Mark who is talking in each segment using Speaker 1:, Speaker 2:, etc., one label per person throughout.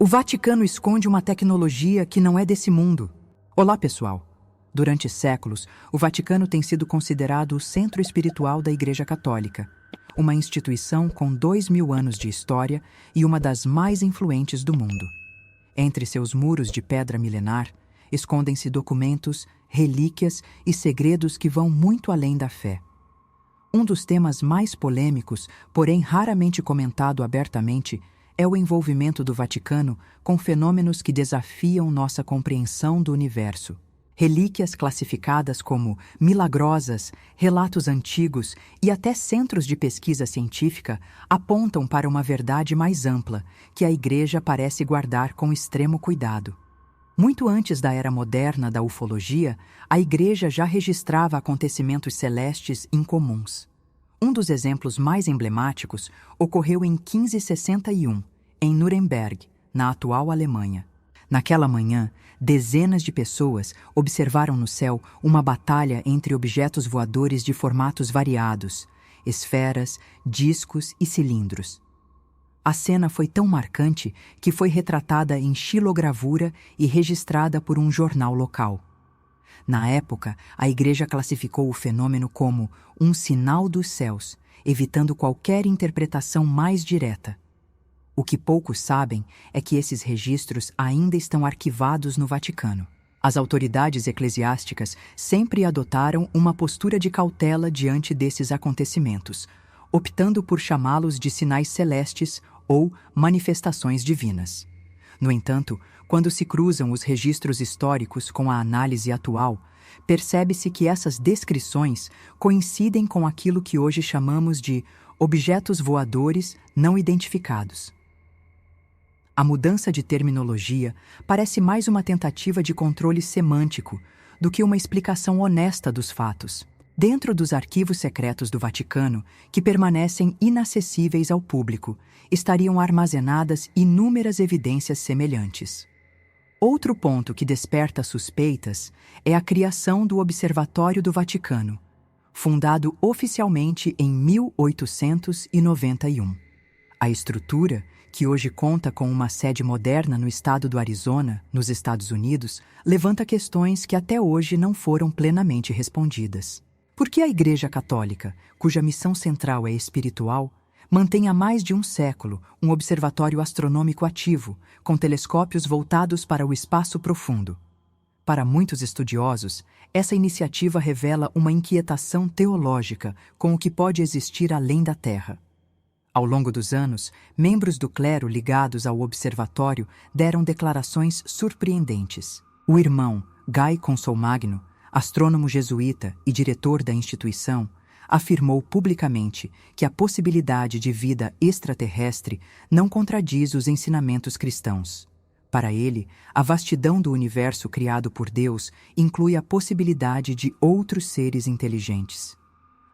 Speaker 1: O Vaticano esconde uma tecnologia que não é desse mundo. Olá, pessoal. Durante séculos, o Vaticano tem sido considerado o centro espiritual da Igreja Católica, uma instituição com 2000 anos de história e uma das mais influentes do mundo. Entre seus muros de pedra milenar, escondem-se documentos, relíquias e segredos que vão muito além da fé. Um dos temas mais polêmicos, porém raramente comentado abertamente, é o envolvimento do Vaticano com fenômenos que desafiam nossa compreensão do universo. Relíquias classificadas como milagrosas, relatos antigos e até centros de pesquisa científica apontam para uma verdade mais ampla, que a Igreja parece guardar com extremo cuidado. Muito antes da era moderna da ufologia, a Igreja já registrava acontecimentos celestes incomuns. Um dos exemplos mais emblemáticos ocorreu em 1561, em Nuremberg, na atual Alemanha. Naquela manhã, dezenas de pessoas observaram no céu uma batalha entre objetos voadores de formatos variados, esferas, discos e cilindros. A cena foi tão marcante que foi retratada em xilogravura e registrada por um jornal local. Na época, a Igreja classificou o fenômeno como um sinal dos céus, evitando qualquer interpretação mais direta. O que poucos sabem é que esses registros ainda estão arquivados no Vaticano. As autoridades eclesiásticas sempre adotaram uma postura de cautela diante desses acontecimentos, optando por chamá-los de sinais celestes ou manifestações divinas. No entanto, quando se cruzam os registros históricos com a análise atual, percebe-se que essas descrições coincidem com aquilo que hoje chamamos de objetos voadores não identificados. A mudança de terminologia parece mais uma tentativa de controle semântico do que uma explicação honesta dos fatos. Dentro dos arquivos secretos do Vaticano, que permanecem inacessíveis ao público, estariam armazenadas inúmeras evidências semelhantes. Outro ponto que desperta suspeitas é a criação do Observatório do Vaticano, fundado oficialmente em 1891. A estrutura, que hoje conta com uma sede moderna no estado do Arizona, nos Estados Unidos, levanta questões que até hoje não foram plenamente respondidas. Por que a Igreja Católica, cuja missão central é espiritual, mantém há mais de um século um observatório astronômico ativo, com telescópios voltados para o espaço profundo? Para muitos estudiosos, essa iniciativa revela uma inquietação teológica com o que pode existir além da Terra. Ao longo dos anos, membros do clero ligados ao observatório deram declarações surpreendentes. O irmão Guy Consolmagno, astrônomo jesuíta e diretor da instituição, afirmou publicamente que a possibilidade de vida extraterrestre não contradiz os ensinamentos cristãos. Para ele, a vastidão do universo criado por Deus inclui a possibilidade de outros seres inteligentes.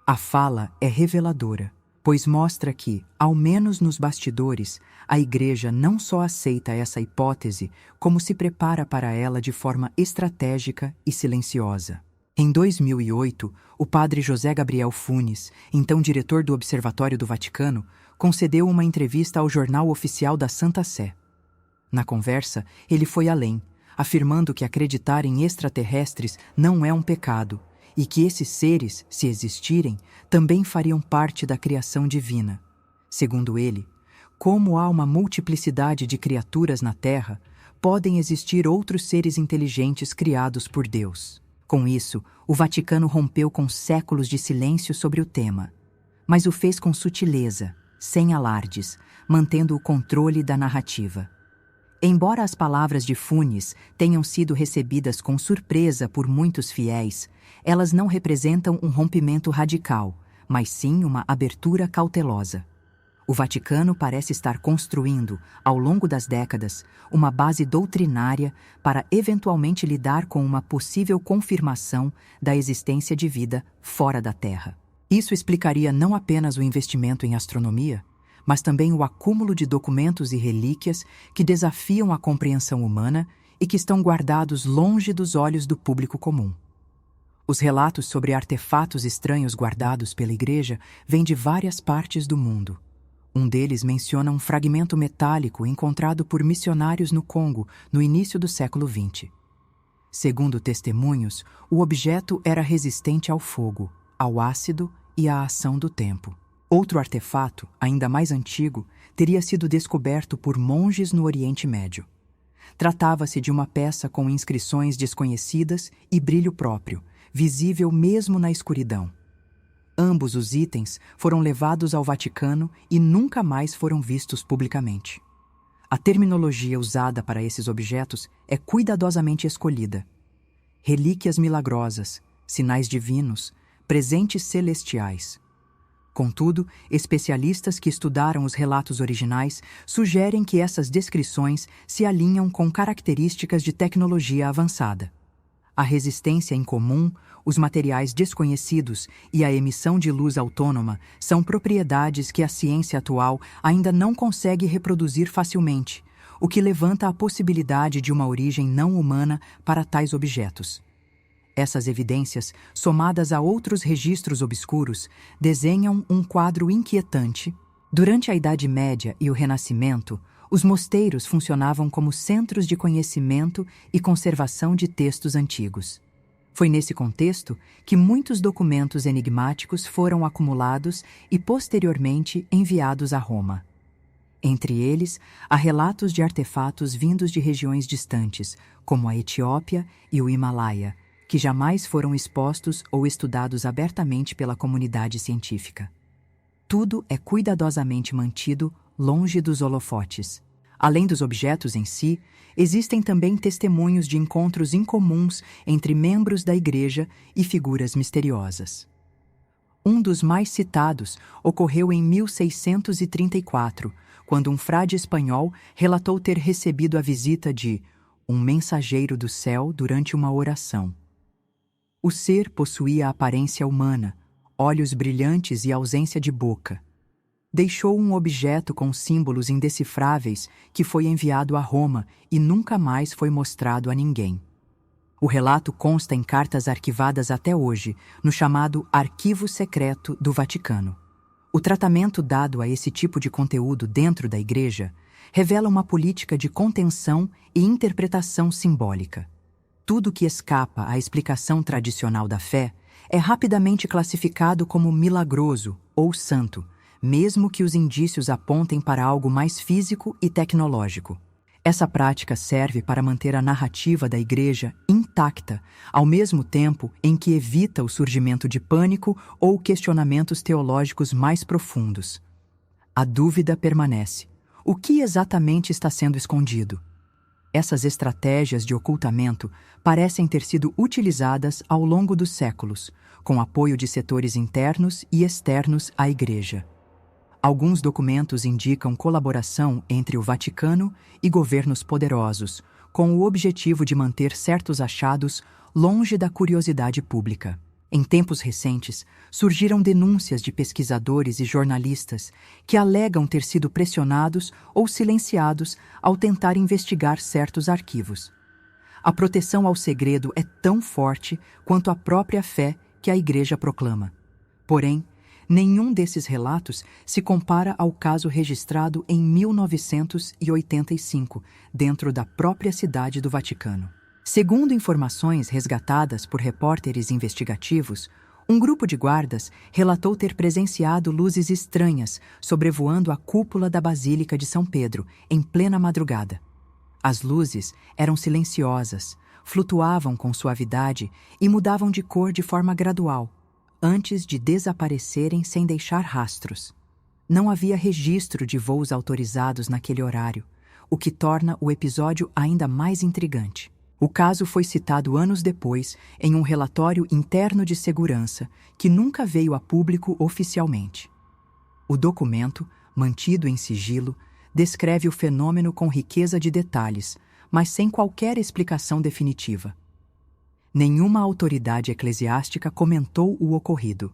Speaker 1: A fala é reveladora, pois mostra que, ao menos nos bastidores, a Igreja não só aceita essa hipótese, como se prepara para ela de forma estratégica e silenciosa. Em 2008, o padre José Gabriel Funes, então diretor do Observatório do Vaticano, concedeu uma entrevista ao Jornal Oficial da Santa Sé. Na conversa, ele foi além, afirmando que acreditar em extraterrestres não é um pecado, e que esses seres, se existirem, também fariam parte da criação divina. Segundo ele, como há uma multiplicidade de criaturas na Terra, podem existir outros seres inteligentes criados por Deus. Com isso, o Vaticano rompeu com séculos de silêncio sobre o tema, mas o fez com sutileza, sem alardes, mantendo o controle da narrativa. Embora as palavras de Funes tenham sido recebidas com surpresa por muitos fiéis, elas não representam um rompimento radical, mas sim uma abertura cautelosa. O Vaticano parece estar construindo, ao longo das décadas, uma base doutrinária para eventualmente lidar com uma possível confirmação da existência de vida fora da Terra. Isso explicaria não apenas o investimento em astronomia, mas também o acúmulo de documentos e relíquias que desafiam a compreensão humana e que estão guardados longe dos olhos do público comum. Os relatos sobre artefatos estranhos guardados pela Igreja vêm de várias partes do mundo. Um deles menciona um fragmento metálico encontrado por missionários no Congo no início do século XX. Segundo testemunhos, o objeto era resistente ao fogo, ao ácido e à ação do tempo. Outro artefato, ainda mais antigo, teria sido descoberto por monges no Oriente Médio. Tratava-se de uma peça com inscrições desconhecidas e brilho próprio, visível mesmo na escuridão. Ambos os itens foram levados ao Vaticano e nunca mais foram vistos publicamente. A terminologia usada para esses objetos é cuidadosamente escolhida. Relíquias milagrosas, sinais divinos, presentes celestiais. Contudo, especialistas que estudaram os relatos originais sugerem que essas descrições se alinham com características de tecnologia avançada. A resistência incomum, os materiais desconhecidos e a emissão de luz autônoma são propriedades que a ciência atual ainda não consegue reproduzir facilmente, o que levanta a possibilidade de uma origem não humana para tais objetos. Essas evidências, somadas a outros registros obscuros, desenham um quadro inquietante. Durante a Idade Média e o Renascimento, os mosteiros funcionavam como centros de conhecimento e conservação de textos antigos. Foi nesse contexto que muitos documentos enigmáticos foram acumulados e posteriormente enviados a Roma. Entre eles, há relatos de artefatos vindos de regiões distantes, como a Etiópia e o Himalaia, que jamais foram expostos ou estudados abertamente pela comunidade científica. Tudo é cuidadosamente mantido longe dos holofotes. Além dos objetos em si, existem também testemunhos de encontros incomuns entre membros da Igreja e figuras misteriosas. Um dos mais citados ocorreu em 1634, quando um frade espanhol relatou ter recebido a visita de um mensageiro do céu durante uma oração. O ser possuía aparência humana, olhos brilhantes e ausência de boca. Deixou um objeto com símbolos indecifráveis que foi enviado a Roma e nunca mais foi mostrado a ninguém. O relato consta em cartas arquivadas até hoje, no chamado Arquivo Secreto do Vaticano. O tratamento dado a esse tipo de conteúdo dentro da Igreja revela uma política de contenção e interpretação simbólica. Tudo que escapa à explicação tradicional da fé é rapidamente classificado como milagroso ou santo, mesmo que os indícios apontem para algo mais físico e tecnológico. Essa prática serve para manter a narrativa da Igreja intacta, ao mesmo tempo em que evita o surgimento de pânico ou questionamentos teológicos mais profundos. A dúvida permanece. O que exatamente está sendo escondido? Essas estratégias de ocultamento parecem ter sido utilizadas ao longo dos séculos, com apoio de setores internos e externos à Igreja. Alguns documentos indicam colaboração entre o Vaticano e governos poderosos, com o objetivo de manter certos achados longe da curiosidade pública. Em tempos recentes, surgiram denúncias de pesquisadores e jornalistas que alegam ter sido pressionados ou silenciados ao tentar investigar certos arquivos. A proteção ao segredo é tão forte quanto a própria fé que a Igreja proclama. Porém, nenhum desses relatos se compara ao caso registrado em 1985, dentro da própria cidade do Vaticano. Segundo informações resgatadas por repórteres investigativos, um grupo de guardas relatou ter presenciado luzes estranhas sobrevoando a cúpula da Basílica de São Pedro, em plena madrugada. As luzes eram silenciosas, flutuavam com suavidade e mudavam de cor de forma gradual, antes de desaparecerem sem deixar rastros. Não havia registro de voos autorizados naquele horário, o que torna o episódio ainda mais intrigante. O caso foi citado anos depois em um relatório interno de segurança que nunca veio a público oficialmente. O documento, mantido em sigilo, descreve o fenômeno com riqueza de detalhes, mas sem qualquer explicação definitiva. Nenhuma autoridade eclesiástica comentou o ocorrido.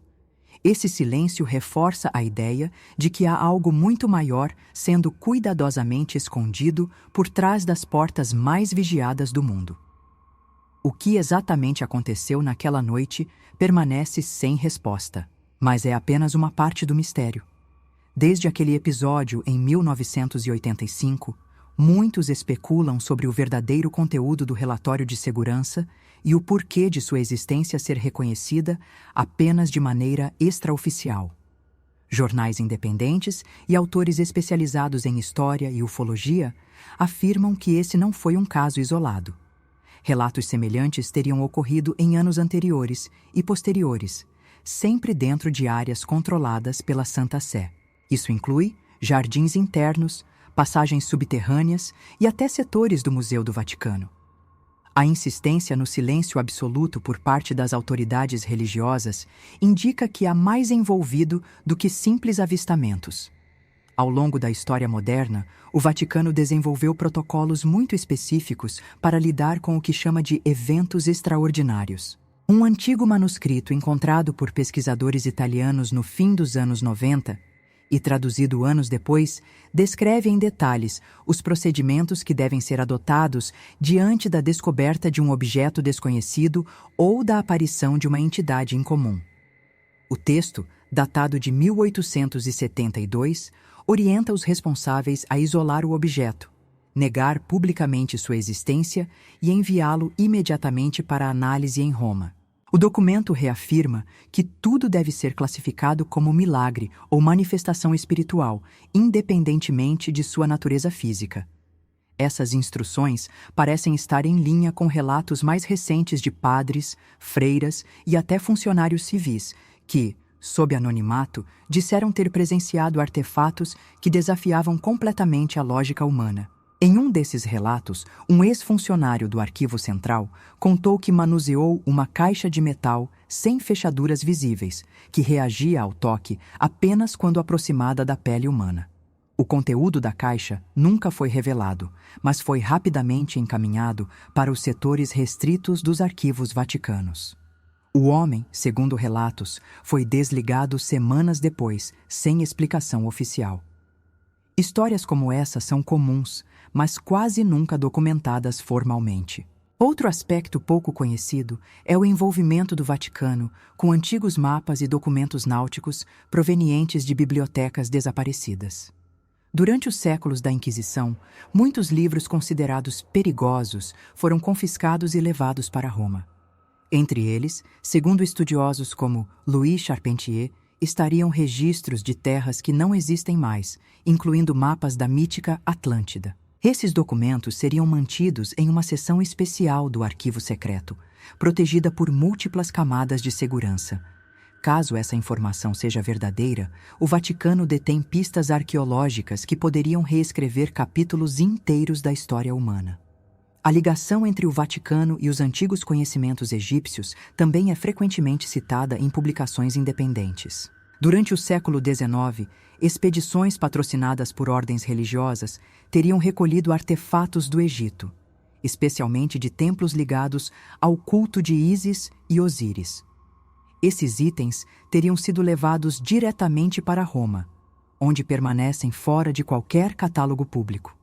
Speaker 1: Esse silêncio reforça a ideia de que há algo muito maior sendo cuidadosamente escondido por trás das portas mais vigiadas do mundo. O que exatamente aconteceu naquela noite permanece sem resposta, mas é apenas uma parte do mistério. Desde aquele episódio em 1985, muitos especulam sobre o verdadeiro conteúdo do relatório de segurança e o porquê de sua existência ser reconhecida apenas de maneira extraoficial. Jornais independentes e autores especializados em história e ufologia afirmam que esse não foi um caso isolado. Relatos semelhantes teriam ocorrido em anos anteriores e posteriores, sempre dentro de áreas controladas pela Santa Sé. Isso inclui jardins internos, passagens subterrâneas e até setores do Museu do Vaticano. A insistência no silêncio absoluto por parte das autoridades religiosas indica que há mais envolvido do que simples avistamentos. Ao longo da história moderna, o Vaticano desenvolveu protocolos muito específicos para lidar com o que chama de eventos extraordinários. Um antigo manuscrito encontrado por pesquisadores italianos no fim dos anos 90 e traduzido anos depois, descreve em detalhes os procedimentos que devem ser adotados diante da descoberta de um objeto desconhecido ou da aparição de uma entidade incomum. O texto, datado de 1872, orienta os responsáveis a isolar o objeto, negar publicamente sua existência e enviá-lo imediatamente para análise em Roma. O documento reafirma que tudo deve ser classificado como milagre ou manifestação espiritual, independentemente de sua natureza física. Essas instruções parecem estar em linha com relatos mais recentes de padres, freiras e até funcionários civis que, sob anonimato, disseram ter presenciado artefatos que desafiavam completamente a lógica humana. Em um desses relatos, um ex-funcionário do Arquivo Central contou que manuseou uma caixa de metal sem fechaduras visíveis, que reagia ao toque apenas quando aproximada da pele humana. O conteúdo da caixa nunca foi revelado, mas foi rapidamente encaminhado para os setores restritos dos arquivos vaticanos. O homem, segundo relatos, foi desligado semanas depois, sem explicação oficial. Histórias como essa são comuns, mas quase nunca documentadas formalmente. Outro aspecto pouco conhecido é o envolvimento do Vaticano com antigos mapas e documentos náuticos provenientes de bibliotecas desaparecidas. Durante os séculos da Inquisição, muitos livros considerados perigosos foram confiscados e levados para Roma. Entre eles, segundo estudiosos como Louis Charpentier, estariam registros de terras que não existem mais, incluindo mapas da mítica Atlântida. Esses documentos seriam mantidos em uma seção especial do arquivo secreto, protegida por múltiplas camadas de segurança. Caso essa informação seja verdadeira, o Vaticano detém pistas arqueológicas que poderiam reescrever capítulos inteiros da história humana. A ligação entre o Vaticano e os antigos conhecimentos egípcios também é frequentemente citada em publicações independentes. Durante o século XIX, expedições patrocinadas por ordens religiosas teriam recolhido artefatos do Egito, especialmente de templos ligados ao culto de Ísis e Osíris. Esses itens teriam sido levados diretamente para Roma, onde permanecem fora de qualquer catálogo público.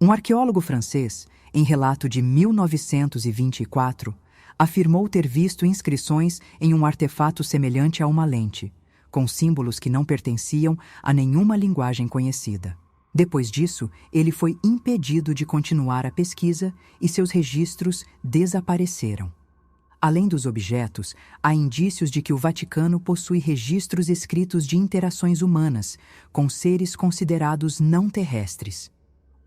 Speaker 1: Um arqueólogo francês, em relato de 1924, afirmou ter visto inscrições em um artefato semelhante a uma lente, com símbolos que não pertenciam a nenhuma linguagem conhecida. Depois disso, ele foi impedido de continuar a pesquisa e seus registros desapareceram. Além dos objetos, há indícios de que o Vaticano possui registros escritos de interações humanas com seres considerados não terrestres.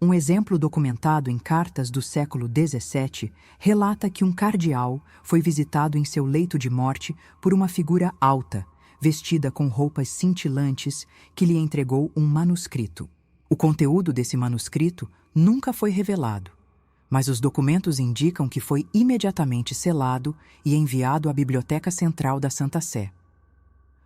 Speaker 1: Um exemplo documentado em cartas do século XVII relata que um cardeal foi visitado em seu leito de morte por uma figura alta, vestida com roupas cintilantes, que lhe entregou um manuscrito. O conteúdo desse manuscrito nunca foi revelado, mas os documentos indicam que foi imediatamente selado e enviado à Biblioteca Central da Santa Sé.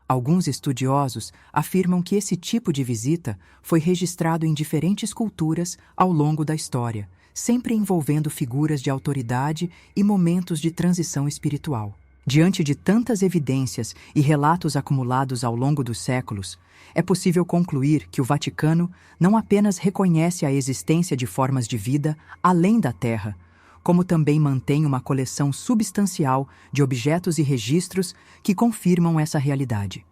Speaker 1: Alguns estudiosos afirmam que esse tipo de visita foi registrado em diferentes culturas ao longo da história, sempre envolvendo figuras de autoridade e momentos de transição espiritual. Diante de tantas evidências e relatos acumulados ao longo dos séculos, é possível concluir que o Vaticano não apenas reconhece a existência de formas de vida além da Terra, como também mantém uma coleção substancial de objetos e registros que confirmam essa realidade.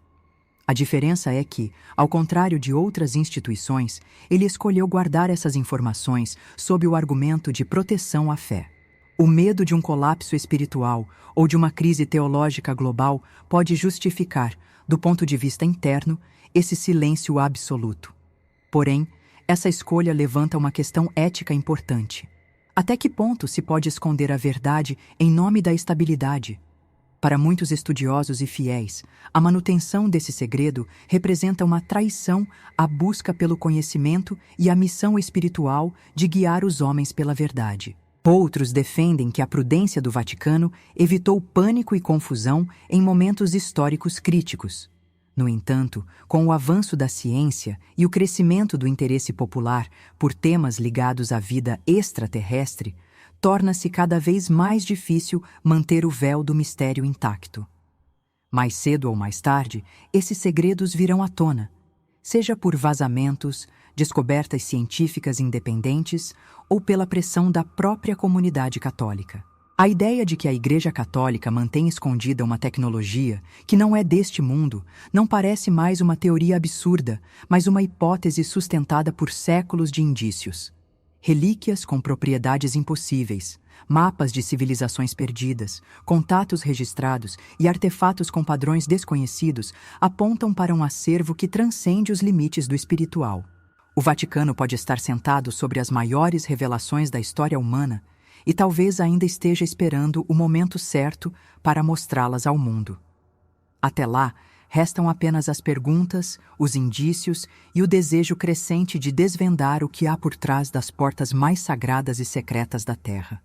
Speaker 1: A diferença é que, ao contrário de outras instituições, ele escolheu guardar essas informações sob o argumento de proteção à fé. O medo de um colapso espiritual ou de uma crise teológica global pode justificar, do ponto de vista interno, esse silêncio absoluto. Porém, essa escolha levanta uma questão ética importante. Até que ponto se pode esconder a verdade em nome da estabilidade? Para muitos estudiosos e fiéis, a manutenção desse segredo representa uma traição à busca pelo conhecimento e à missão espiritual de guiar os homens pela verdade. Outros defendem que a prudência do Vaticano evitou pânico e confusão em momentos históricos críticos. No entanto, com o avanço da ciência e o crescimento do interesse popular por temas ligados à vida extraterrestre, torna-se cada vez mais difícil manter o véu do mistério intacto. Mais cedo ou mais tarde, esses segredos virão à tona, seja por vazamentos, descobertas científicas independentes ou pela pressão da própria comunidade católica. A ideia de que a Igreja Católica mantém escondida uma tecnologia que não é deste mundo não parece mais uma teoria absurda, mas uma hipótese sustentada por séculos de indícios. Relíquias com propriedades impossíveis, mapas de civilizações perdidas, contatos registrados e artefatos com padrões desconhecidos apontam para um acervo que transcende os limites do espiritual. O Vaticano pode estar sentado sobre as maiores revelações da história humana e talvez ainda esteja esperando o momento certo para mostrá-las ao mundo. Até lá, restam apenas as perguntas, os indícios e o desejo crescente de desvendar o que há por trás das portas mais sagradas e secretas da Terra.